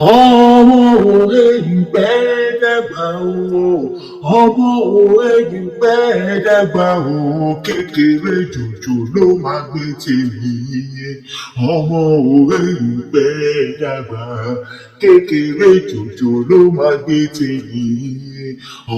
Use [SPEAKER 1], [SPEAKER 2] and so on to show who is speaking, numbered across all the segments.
[SPEAKER 1] ọmọ òwe ìgbẹ́ dàgbà o ọmọ òwe ìgbẹ́ dàgbà o kékeré jòjò ló máa gbé tèmi ọmọ òwe ìgbẹ́ dàgbà kékeré jòjò ló máa gbé tèmi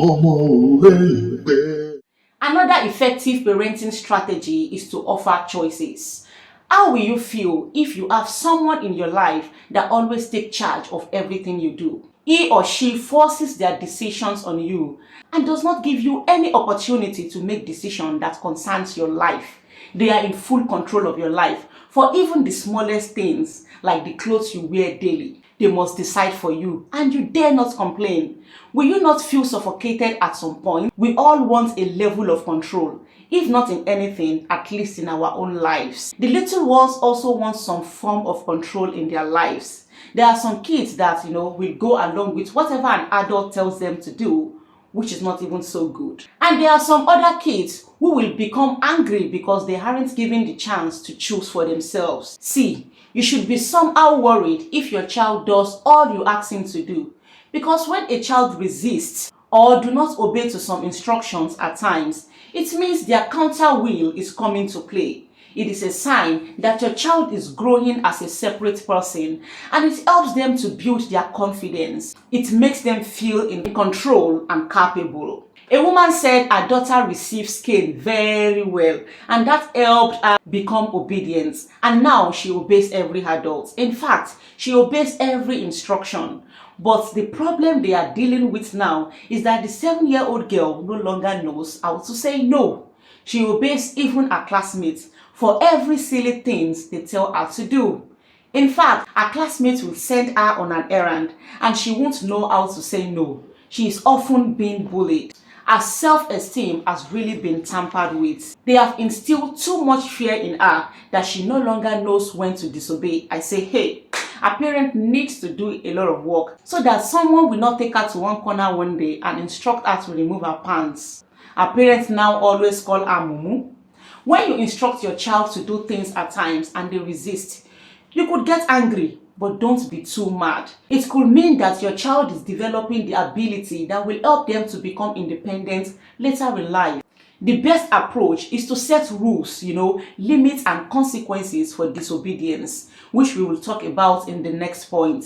[SPEAKER 1] ọmọ òwe ìgbẹ́.
[SPEAKER 2] Another effective parenting strategy is to offer choices. How will you feel if you have someone in your life that always takes charge of everything you do? He or she forces their decisions on you and does not give you any opportunity to make decisions that concerns your life. They are in full control of your life for even the smallest things like the clothes you wear daily. They must decide for you and you dare not complain. Will you not feel suffocated at some point? We all want a level of control, if not in anything, at least in our own lives. The little ones also want some form of control in their lives. There are some kids that, will go along with whatever an adult tells them to do, which is not even so good. And there are some other kids who will become angry because they aren't given the chance to choose for themselves. See, you should be somehow worried if your child does all you ask him to do. Because when a child resists or do not obey to some instructions at times, it means their counter will is coming to play. It is a sign that your child is growing as a separate person, and it helps them to build their confidence. It makes them feel in control and capable. A woman said her daughter receives cane very well, and that helped her become obedient. And now she obeys every adult. In fact, she obeys every instruction. But the problem they are dealing with now is that the 7-year-old girl no longer knows how to say no. She obeys even her classmates for every silly things they tell her to do. In fact, her classmates will send her on an errand and she won't know how to say no. She is often being bullied. Her self-esteem has really been tampered with. They have instilled too much fear in her that she no longer knows when to disobey. I say, hey, a parent needs to do a lot of work so that someone will not take her to one corner one day and instruct her to remove her pants. Her parents now always call her mumu. When you instruct your child to do things at times and they resist, you could get angry, but don't be too mad. It could mean that your child is developing the ability that will help them to become independent later in life. The best approach is to set rules, limits and consequences for disobedience, which we will talk about in the next point.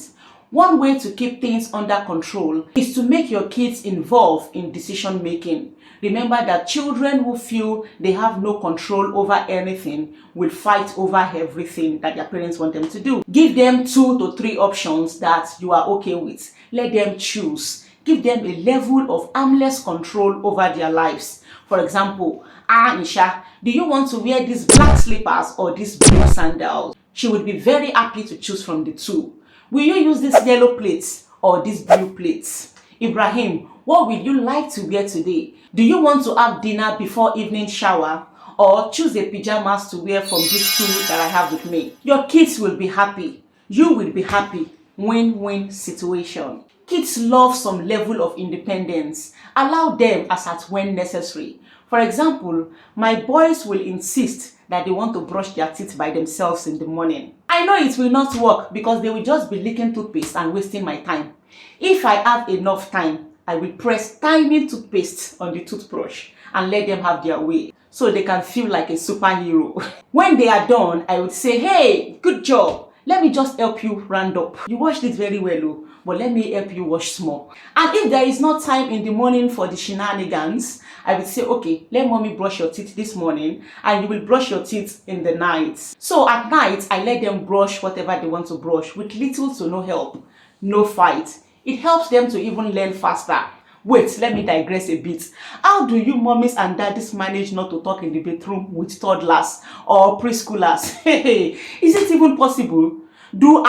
[SPEAKER 2] One way to keep things under control is to make your kids involved in decision making. Remember that children who feel they have no control over anything will fight over everything that their parents want them to do. Give them 2 to 3 options that you are okay with. Let them choose. Give them a level of armless control over their lives. For example, Aisha, do you want to wear these black slippers or these blue sandals? She would be very happy to choose from the two. Will you use these yellow plates or these blue plates? Ibrahim, what will you like to wear today? Do you want to have dinner before evening shower or choose a pajamas to wear from these 2 that I have with me? Your kids will be happy. You will be happy. Win-win situation. Kids love some level of independence. Allow them as at when necessary. For example, my boys will insist that they want to brush their teeth by themselves in the morning. I know it will not work because they will just be licking toothpaste and wasting my time. If I have enough time, I will press tiny toothpaste on the toothbrush and let them have their way so they can feel like a superhero. When they are done, I would say, hey, good job. Let me just help you round up. You washed it very well, but let me help you wash small. And if there is no time in the morning for the shenanigans, I would say, okay, let mommy brush your teeth this morning and you will brush your teeth in the night. So at night, I let them brush whatever they want to brush with little to no help, no fight. It helps them to even learn faster. Wait, let me digress a bit. How do you mommies and daddies manage not to talk in the bedroom with toddlers or preschoolers? Hey, is it even possible? Do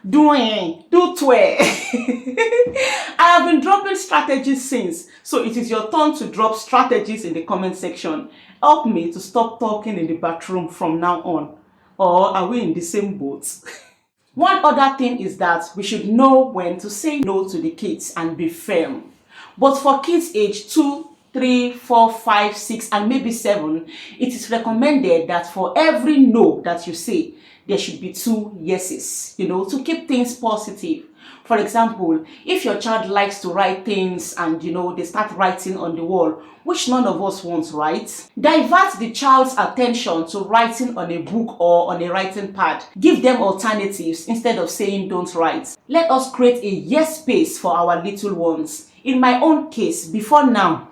[SPEAKER 2] twe. I have been dropping strategies since, so it is your turn to drop strategies in the comment section. Help me to stop talking in the bathroom from now on. Or are we in the same boat? One other thing is that we should know when to say no to the kids and be firm. But for kids age 2, 3, 4, 5, 6, and maybe 7, it is recommended that for every no that you say, there should be 2 yeses, to keep things positive. For example, if your child likes to write things and they start writing on the wall, which none of us wants, right? Divert the child's attention to writing on a book or on a writing pad. Give them alternatives instead of saying don't write. Let us create a yes space for our little ones. In my own case, before now,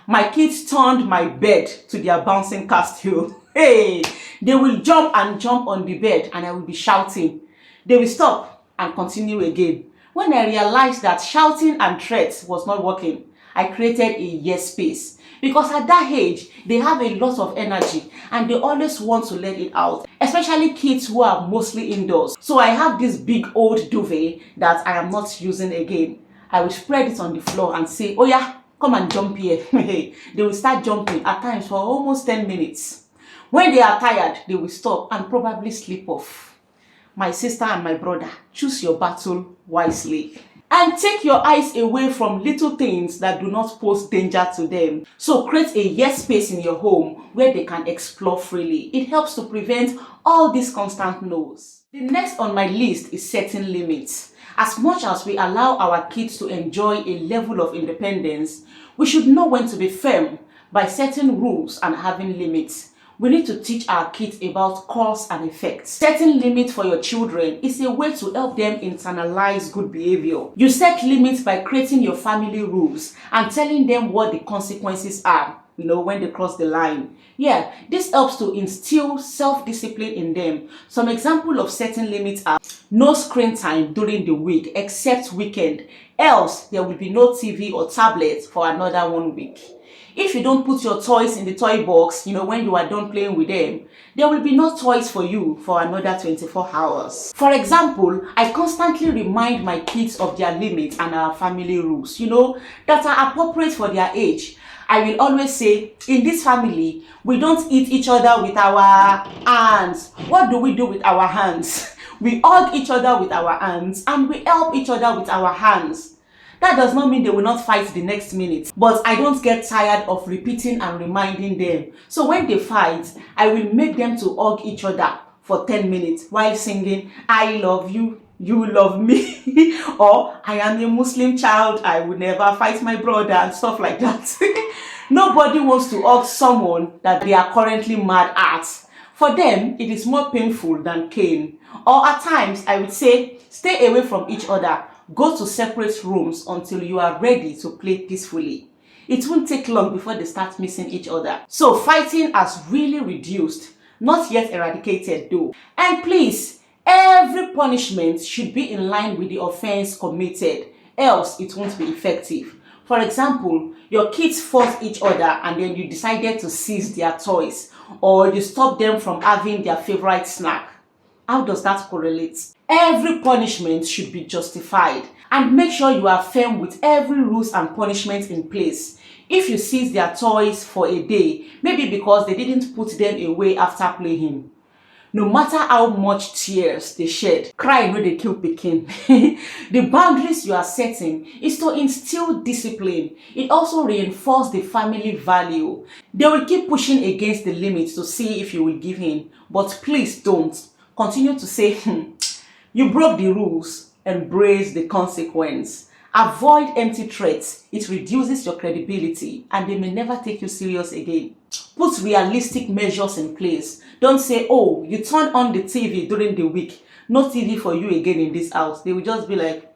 [SPEAKER 2] my kids turned my bed to their bouncing castle. Hey, they will jump and jump on the bed and I will be shouting. They will stop and continue again. When I realized that shouting and threats was not working, I created a yes space. Because at that age, they have a lot of energy and they always want to let it out. Especially kids who are mostly indoors. So I have this big old duvet that I am not using again. I will spread it on the floor and say, oh yeah, come and jump here. They will start jumping at times for almost 10 minutes. When they are tired, they will stop and probably sleep off. My sister and my brother, choose your battle wisely. And take your eyes away from little things that do not pose danger to them. So create a yes space in your home where they can explore freely. It helps to prevent all these constant no's. The next on my list is setting limits. As much as we allow our kids to enjoy a level of independence, we should know when to be firm by setting rules and having limits. We need to teach our kids about cause and effect. Setting limits for your children is a way to help them internalize good behavior. You set limits by creating your family rules and telling them what the consequences are, when they cross the line. Yeah, this helps to instill self-discipline in them. Some examples of setting limits are no screen time during the week except weekend, else there will be no TV or tablet for another 1 week. If you don't put your toys in the toy box, when you are done playing with them, there will be no toys for you for another 24 hours. For example, I constantly remind my kids of their limits and our family rules, that are appropriate for their age. I will always say, in this family, we don't eat each other with our hands. What do we do with our hands? We hug each other with our hands and we help each other with our hands. That does not mean they will not fight the next minute, but I don't get tired of repeating and reminding them. So when they fight, I will make them to hug each other for 10 minutes while singing, I love you, you love me, or I am a Muslim child, I will never fight my brother, and stuff like that. Nobody wants to hug someone that they are currently mad at. For them, it is more painful than cane. Or at times, I would say, stay away from each other. Go to separate rooms until you are ready to play peacefully. It won't take long before they start missing each other. So fighting has really reduced, not yet eradicated though. And please, every punishment should be in line with the offense committed, else it won't be effective. For example, your kids fought each other and then you decided to seize their toys, or you stopped them from having their favorite snack. How does that correlate? Every punishment should be justified, and make sure you are firm with every rules and punishment in place. If you seize their toys for a day, maybe because they didn't put them away after playing, no matter how much tears they shed, cry no dey kill pikin. The boundaries you are setting is to instill discipline. It also reinforces the family value. They will keep pushing against the limits to see if you will give in, but please don't. Continue to say, you broke the rules, embrace the consequence. Avoid empty threats. It reduces your credibility and they may never take you serious again. Put realistic measures in place. Don't say, oh, you turn on the TV during the week. No TV for you again in this house. They will just be like.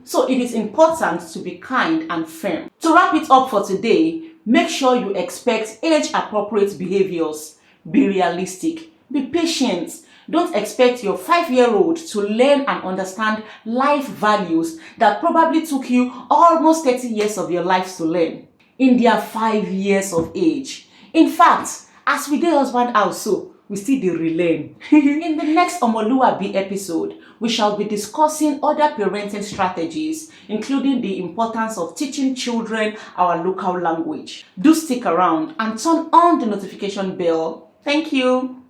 [SPEAKER 2] So it is important to be kind and firm. To wrap it up for today, make sure you expect age-appropriate behaviors. Be realistic. Be patient. Don't expect your 5-year-old to learn and understand life values that probably took you almost 30 years of your life to learn in their 5 years of age. In fact, as we dey husband house so, we still dey relearn. In the next Omoluabi episode, we shall be discussing other parenting strategies, including the importance of teaching children our local language. Do stick around and turn on the notification bell. Thank you.